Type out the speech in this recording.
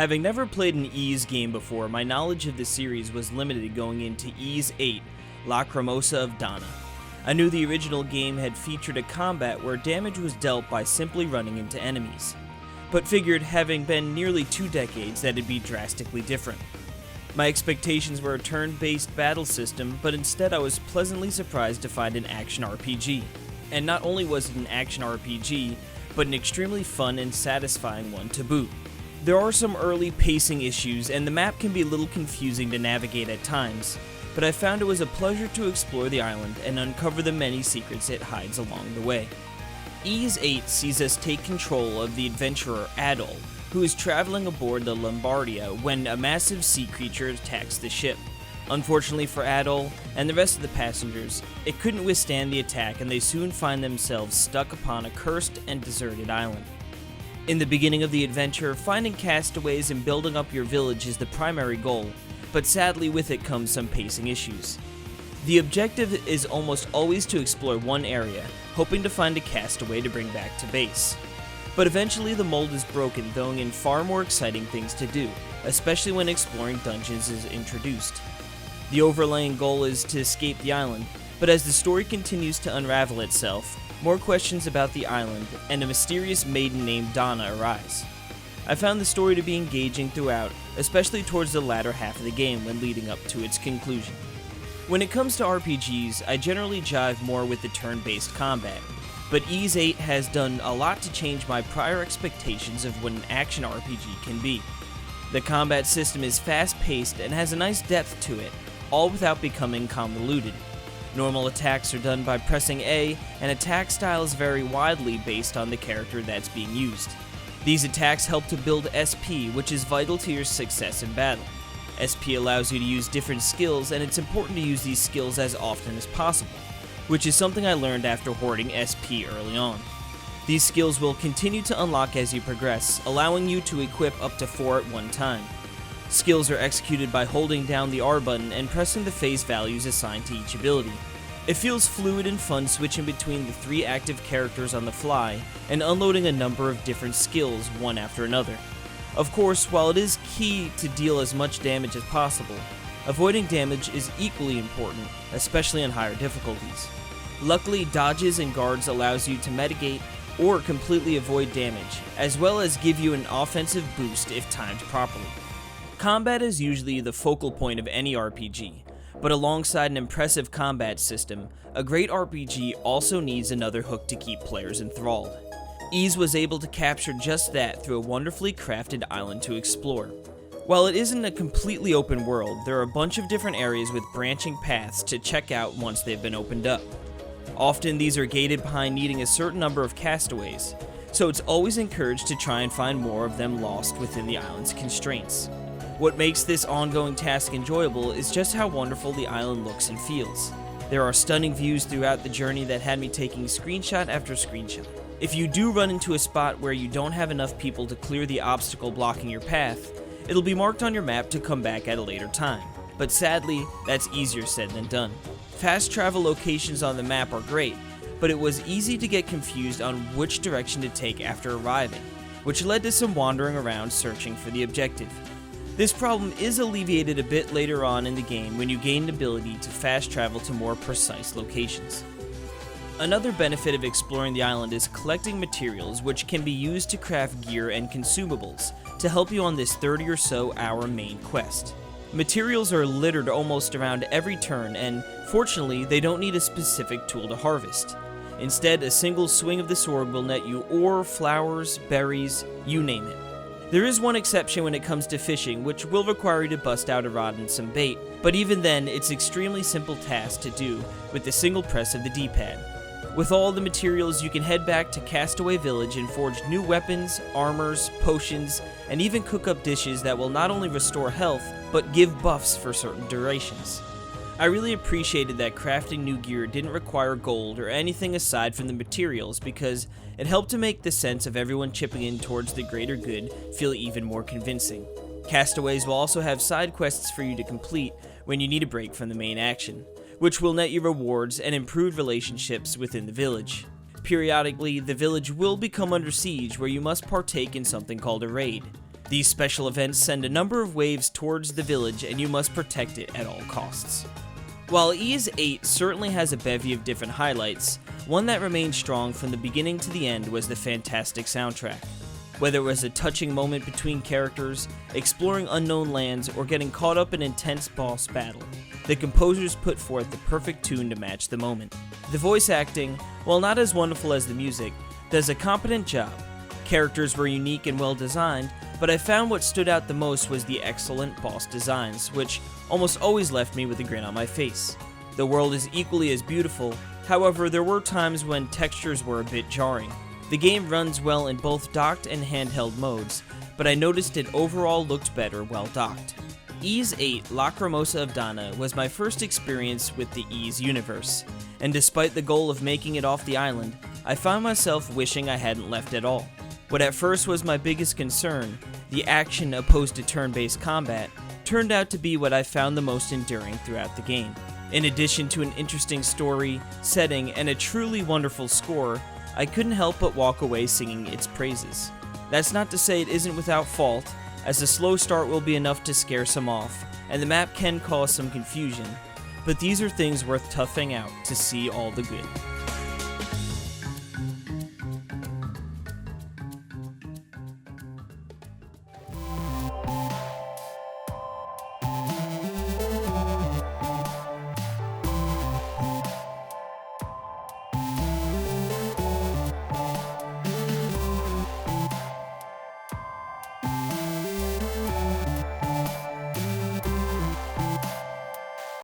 Having never played an Ys game before, my knowledge of the series was limited going into Ys VIII, Lacrimosa of Dana. I knew the original game had featured a combat where damage was dealt by simply running into enemies, but figured having been nearly 2 decades that it'd be drastically different. My expectations were a turn-based battle system, but instead I was pleasantly surprised to find an action RPG. And not only was it an action RPG, but an extremely fun and satisfying one to boot. There are some early pacing issues, and the map can be a little confusing to navigate at times, but I found it was a pleasure to explore the island and uncover the many secrets it hides along the way. Ys VIII sees us take control of the adventurer Adol, who is traveling aboard the Lombardia when a massive sea creature attacks the ship. Unfortunately for Adol and the rest of the passengers, it couldn't withstand the attack and they soon find themselves stuck upon a cursed and deserted island. In the beginning of the adventure, finding castaways and building up your village is the primary goal, but sadly with it comes some pacing issues. The objective is almost always to explore one area, hoping to find a castaway to bring back to base. But eventually the mold is broken, throwing in far more exciting things to do, especially when exploring dungeons is introduced. The overlaying goal is to escape the island, but as the story continues to unravel itself, more questions about the island and a mysterious maiden named Dana arise. I found the story to be engaging throughout, especially towards the latter half of the game when leading up to its conclusion. When it comes to RPGs, I generally jive more with the turn-based combat, but Ys VIII has done a lot to change my prior expectations of what an action RPG can be. The combat system is fast-paced and has a nice depth to it, all without becoming convoluted. Normal attacks are done by pressing A, and attack styles vary widely based on the character that's being used. These attacks help to build SP, which is vital to your success in battle. SP allows you to use different skills, and it's important to use these skills as often as possible, which is something I learned after hoarding SP early on. These skills will continue to unlock as you progress, allowing you to equip up to 4 at one time. Skills are executed by holding down the R button and pressing the phase values assigned to each ability. It feels fluid and fun switching between the 3 active characters on the fly and unloading a number of different skills one after another. Of course, while it is key to deal as much damage as possible, avoiding damage is equally important, especially on higher difficulties. Luckily, dodges and guards allows you to mitigate or completely avoid damage, as well as give you an offensive boost if timed properly. Combat is usually the focal point of any RPG, but alongside an impressive combat system, a great RPG also needs another hook to keep players enthralled. Ys was able to capture just that through a wonderfully crafted island to explore. While it isn't a completely open world, there are a bunch of different areas with branching paths to check out once they've been opened up. Often these are gated behind needing a certain number of castaways, so it's always encouraged to try and find more of them lost within the island's constraints. What makes this ongoing task enjoyable is just how wonderful the island looks and feels. There are stunning views throughout the journey that had me taking screenshot after screenshot. If you do run into a spot where you don't have enough people to clear the obstacle blocking your path, it'll be marked on your map to come back at a later time. But sadly, that's easier said than done. Fast travel locations on the map are great, but it was easy to get confused on which direction to take after arriving, which led to some wandering around searching for the objective. This problem is alleviated a bit later on in the game when you gain the ability to fast travel to more precise locations. Another benefit of exploring the island is collecting materials which can be used to craft gear and consumables to help you on this 30 or so hour main quest. Materials are littered almost around every turn, and fortunately they don't need a specific tool to harvest. Instead, a single swing of the sword will net you ore, flowers, berries, you name it. There is one exception when it comes to fishing, which will require you to bust out a rod and some bait, but even then it's extremely simple task to do with the single press of the D-pad. With all the materials, you can head back to Castaway Village and forge new weapons, armors, potions, and even cook up dishes that will not only restore health, but give buffs for certain durations. I really appreciated that crafting new gear didn't require gold or anything aside from the materials because it helped to make the sense of everyone chipping in towards the greater good feel even more convincing. Castaways will also have side quests for you to complete when you need a break from the main action, which will net you rewards and improved relationships within the village. Periodically, the village will become under siege where you must partake in something called a raid. These special events send a number of waves towards the village and you must protect it at all costs. While Ys 8 certainly has a bevy of different highlights, one that remained strong from the beginning to the end was the fantastic soundtrack. Whether it was a touching moment between characters, exploring unknown lands, or getting caught up in an intense boss battle, the composers put forth the perfect tune to match the moment. The voice acting, while not as wonderful as the music, does a competent job. Characters were unique and well designed, but I found what stood out the most was the excellent boss designs, which almost always left me with a grin on my face. The world is equally as beautiful, however there were times when textures were a bit jarring. The game runs well in both docked and handheld modes, but I noticed it overall looked better while docked. Ys 8 Lacrimosa of Dana was my first experience with the Ys universe, and despite the goal of making it off the island, I found myself wishing I hadn't left at all. What at first was my biggest concern, the action opposed to turn-based combat, turned out to be what I found the most enduring throughout the game. In addition to an interesting story, setting, and a truly wonderful score, I couldn't help but walk away singing its praises. That's not to say it isn't without fault, as a slow start will be enough to scare some off, and the map can cause some confusion, but these are things worth toughing out to see all the good.